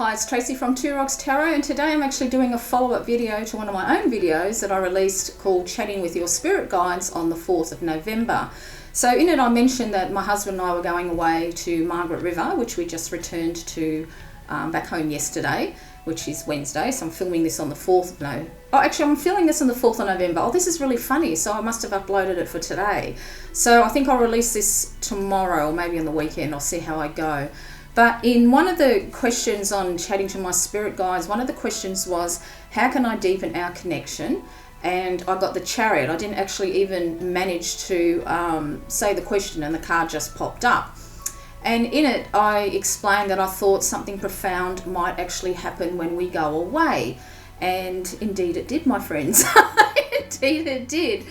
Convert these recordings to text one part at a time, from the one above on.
Hi, it's Tracy from Two Rocks Tarot, and today I'm actually doing a follow-up video to one of my own videos that I released called Chatting with Your Spirit Guides on the 4th of November. So in it I mentioned that my husband and I were going away to Margaret River, which we just returned to back home yesterday, which is Wednesday, so I'm filming this on the 4th of November. Oh, actually I'm filming this on the 4th of November. Oh, this is really funny, so I must have uploaded it for today. So I think I'll release this tomorrow or maybe on the weekend. I'll see how I go. But in one of the questions on Chatting to My Spirit Guides, one of the questions was, how can I deepen our connection? And I got the Chariot. I didn't actually even manage to say the question, and the card just popped up. And in it, I explained that I thought something profound might actually happen when we go away. And indeed it did, my friends. Indeed it did.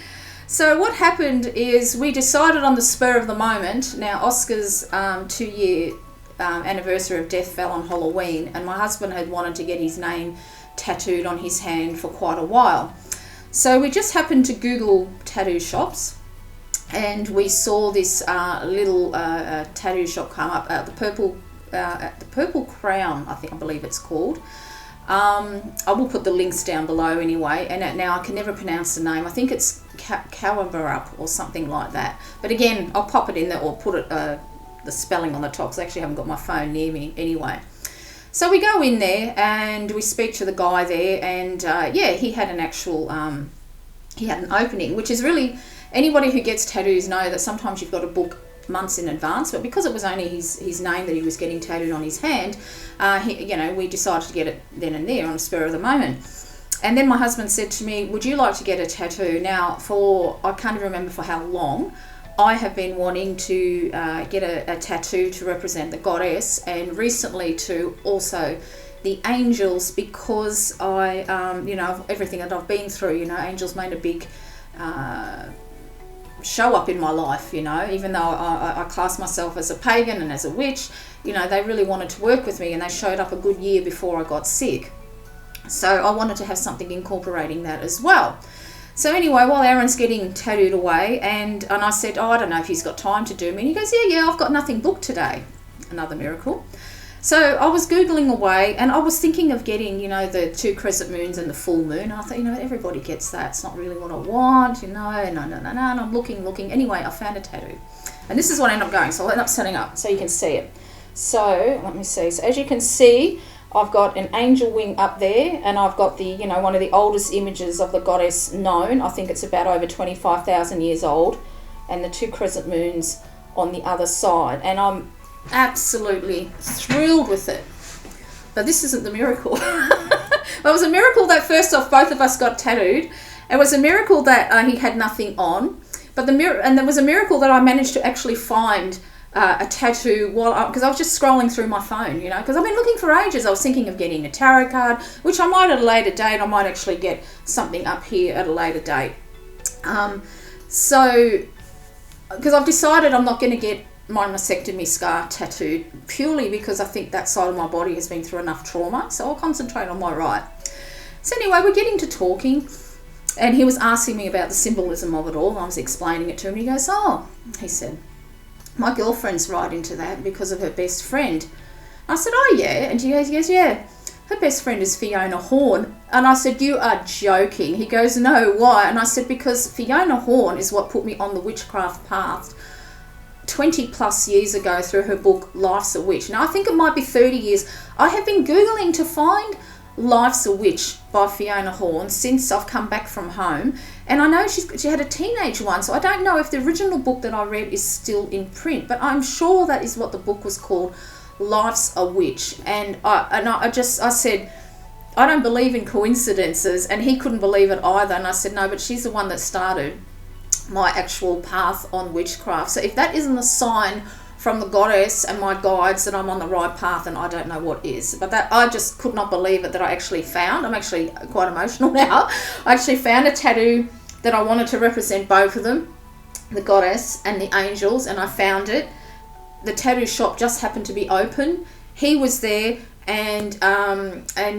So what happened is we decided on the spur of the moment. Now, Oscar's 2-year anniversary of death fell on Halloween, and my husband had wanted to get his name tattooed on his hand for quite a while. So we just happened to Google tattoo shops, and we saw this little tattoo shop come up at the Purple Crown, I believe it's called. I will put the links down below anyway, and now I can never pronounce the name. I think it's Cowarup or something like that, but again I'll pop it in there or put it the spelling on the top, because I actually haven't got my phone near me anyway. So we go in there and we speak to the guy there, and yeah, he had an actual he had an opening, which is really, anybody who gets tattoos know that sometimes you've got to book months in advance, but because it was only his name that he was getting tattooed on his hand, we decided to get it then and there on the spur of the moment. And then my husband said to me, would you like to get a tattoo? Now, I can't even remember for how long, I have been wanting to get a tattoo to represent the goddess, and recently to also the angels, because I, everything that I've been through, angels made a big show up in my life, even though I class myself as a pagan and as a witch, they really wanted to work with me, and they showed up a good year before I got sick. So I wanted to have something incorporating that as well. So anyway, while Aaron's getting tattooed away, and I said, I don't know if he's got time to do me. And he goes, yeah, I've got nothing booked today. Another miracle. So I was Googling away, and I was thinking of getting, the 2 crescent moons and the full moon. And I thought, everybody gets that. It's not really what I want, no. And I'm looking. Anyway, I found a tattoo. And this is what I ended up going. So I'll end up setting up so you can see it. So let me see. So as you can see, I've got an angel wing up there, and I've got the, one of the oldest images of the goddess known. I think it's about over 25,000 years old, and the 2 crescent moons on the other side. And I'm absolutely thrilled with it. But this isn't the miracle. It was a miracle that first off both of us got tattooed. It was a miracle that he had nothing on. But there was a miracle that I managed to actually find a tattoo because I was just scrolling through my phone, because I've been looking for ages. I was thinking of getting a tarot card, which I might at a later date. I might actually get something up here at a later date. So, because I've decided I'm not going to get my mastectomy scar tattooed, purely because I think that side of my body has been through enough trauma. So I'll concentrate on my right. So anyway, we're getting to talking, and he was asking me about the symbolism of it all. I was explaining it to him. He goes, he said, my girlfriend's right into that because of her best friend. I said, oh yeah. And he goes, yeah, her best friend is Fiona Horn. And I said, you are joking. He goes, no, why? And I said, because Fiona Horn is what put me on the witchcraft path 20 plus years ago through her book Life's a Witch. Now I think it might be 30 years. I have been Googling to find Life's a Witch by Fiona Horn since I've come back from home, and I know she had a teenage one, so I don't know if the original book that I read is still in print, but I'm sure that is what the book was called, Life's a Witch. And I said, I don't believe in coincidences, and he couldn't believe it either, and I said, no, but she's the one that started my actual path on witchcraft. So if that isn't a sign from the goddess and my guides that I'm on the right path, and I don't know what is. But that, I just could not believe it that I actually found. I'm actually quite emotional now. I actually found a tattoo that I wanted to represent both of them, the goddess and the angels, and I found it. The tattoo shop just happened to be open. He was there, and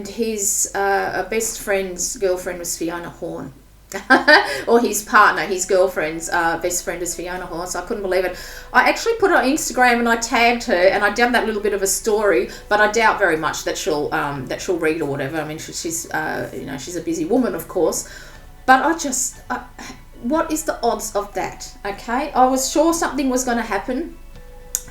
his best friend's girlfriend was Fiona Horn. or his partner, his girlfriend's best friend is Fiona Horn, so I couldn't believe it. I actually put it on Instagram and I tagged her and I done that little bit of a story, but I doubt very much that she'll read or whatever. I mean, she's she's a busy woman, of course, but what is the odds of that? Okay, I was sure something was going to happen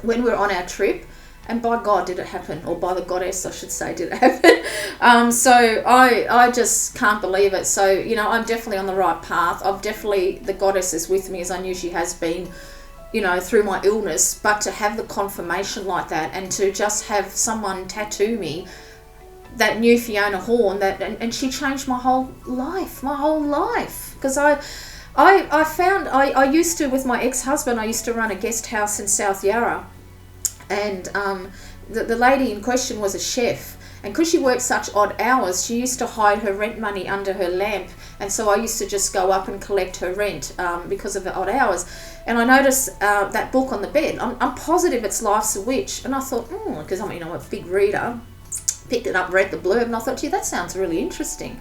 when we were on our trip. And by God, did it happen? Or by the goddess, I should say, did it happen? So I just can't believe it. So, I'm definitely on the right path. The goddess is with me, as I knew she has been, through my illness. But to have the confirmation like that and to just have someone tattoo me that new Fiona Horn, and she changed my whole life. Because I used to, with my ex-husband, I used to run a guest house in South Yarra. And the lady in question was a chef, and because she worked such odd hours, she used to hide her rent money under her lamp, and so I used to just go up and collect her rent because of the odd hours. And I noticed that book on the bed. I'm positive it's Life's a Witch, and I thought, because I'm a big reader, picked it up, read the blurb, and I thought, gee, that sounds really interesting.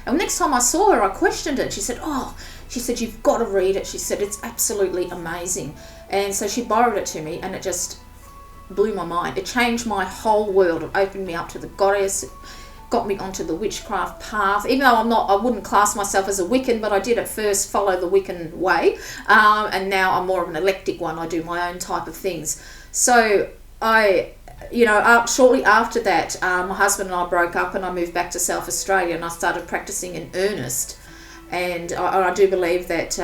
And next time I saw her, I questioned it. She said, you've got to read it. She said, it's absolutely amazing. And so she borrowed it to me, and it just blew my mind. It changed my whole world. It opened me up to the goddess. It got me onto the witchcraft path. Even though I wouldn't class myself as a Wiccan, but I did at first follow the Wiccan way. And now I'm more of an eclectic one. I do my own type of things. So shortly after that, my husband and I broke up and I moved back to South Australia and I started practicing in earnest. And I do believe that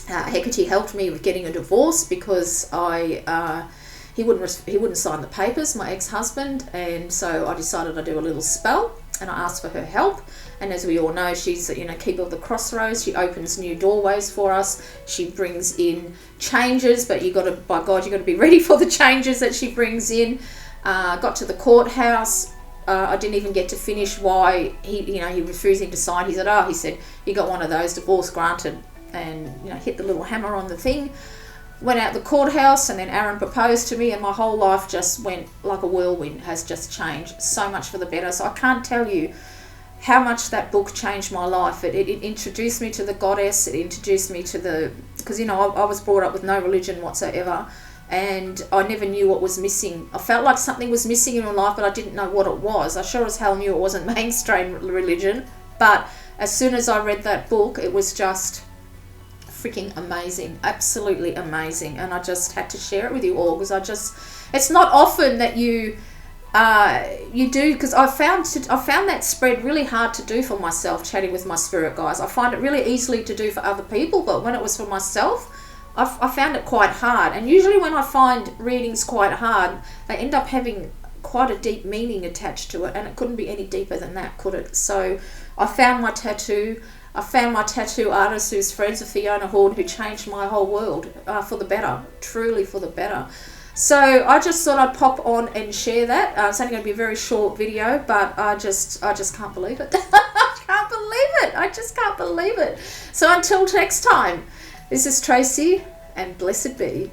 Hecate helped me with getting a divorce because he wouldn't sign the papers, my ex-husband, and so I decided I'd do a little spell and I asked for her help. And as we all know, she's keeper of the crossroads. She opens new doorways for us. She brings in changes, but you got to be ready for the changes that she brings in. Got to the courthouse. I didn't even get to finish why he refusing to sign. He said, you got one of those, divorce granted, and hit the little hammer on the thing. Went out the courthouse, and then Aaron proposed to me, and my whole life just went like a whirlwind, has just changed so much for the better. So I can't tell you how much that book changed my life. It introduced me to the goddess. It introduced me to because I was brought up with no religion whatsoever, and I never knew what was missing. I felt like something was missing in my life, but I didn't know what it was. I sure as hell knew it wasn't mainstream religion, but as soon as I read that book, it was just freaking amazing, absolutely amazing, and I just had to share it with you all because it's not often that you do, because I found that spread really hard to do for myself, chatting with my spirit guys. I find it really easily to do for other people, but when it was for myself, I found it quite hard. And usually when I find readings quite hard, they end up having quite a deep meaning attached to it, and it couldn't be any deeper than that, could it? So I found my tattoo artist who's friends with Fiona Horn, who changed my whole world for the better, truly for the better. So I just thought I'd pop on and share that. It's only going to be a very short video, but I just can't believe it. I just can't believe it. So until next time, this is Tracy, and blessed be.